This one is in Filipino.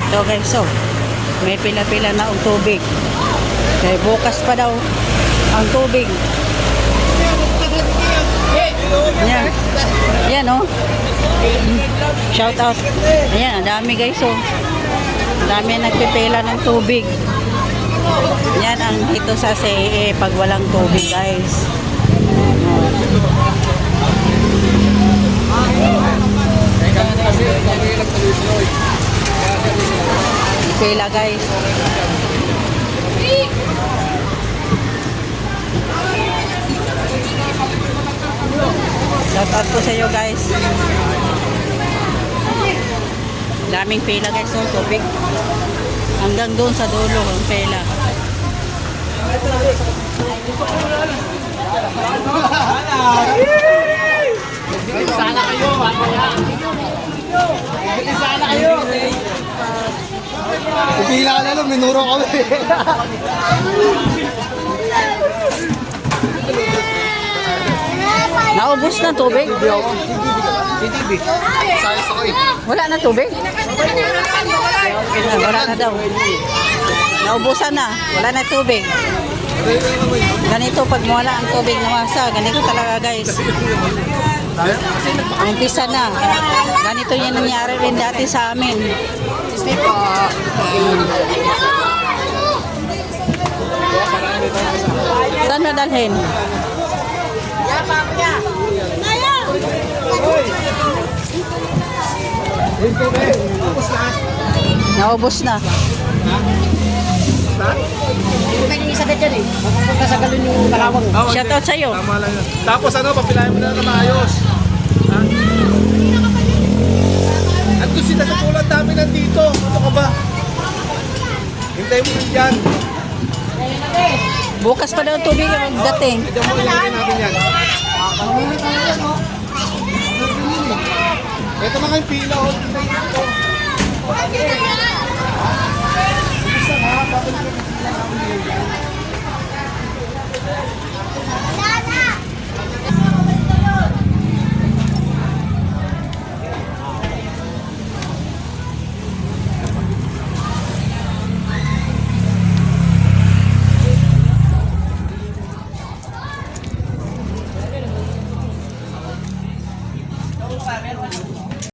Ito guys, so may pila-pila na ang tubig. Kaya bukas pa daw ang tubig. Yan. Yan oh. Shout out. Ayan, ang dami guys oh. Ang dami nagpipila ng tubig. Yan ang ito sa CAA pag walang tubig guys. Pila guys. Shout out po sa iyo guys. Daming pila guys ng tubig. Hanggang doon sa dulo ang pila. Sana kayo, sana kayo. Pila na lang, minuro kami. Naubos na tubig? Wala na tubig? Wala na daw. Naubusan na. Wala na tubig. Ganito pag wala ang tubig nawasa. Ganito talaga guys. Umpisa na. Ganito yung nangyari rin dati sa amin. Saan na dalhin? Naubos na. Shout out sa'yo. Tama lang yun. Tapos ano, papilayan mo na maayos. Ha? At kung sila sa tulad namin nandito, ano ka ba? Hintay mo lang dyan. Bukas pa daw ang tubig ang magdating. Ito mo ilagay natin yan. Ito mga yung pila. Isa ha, babalik yung pila namin yan.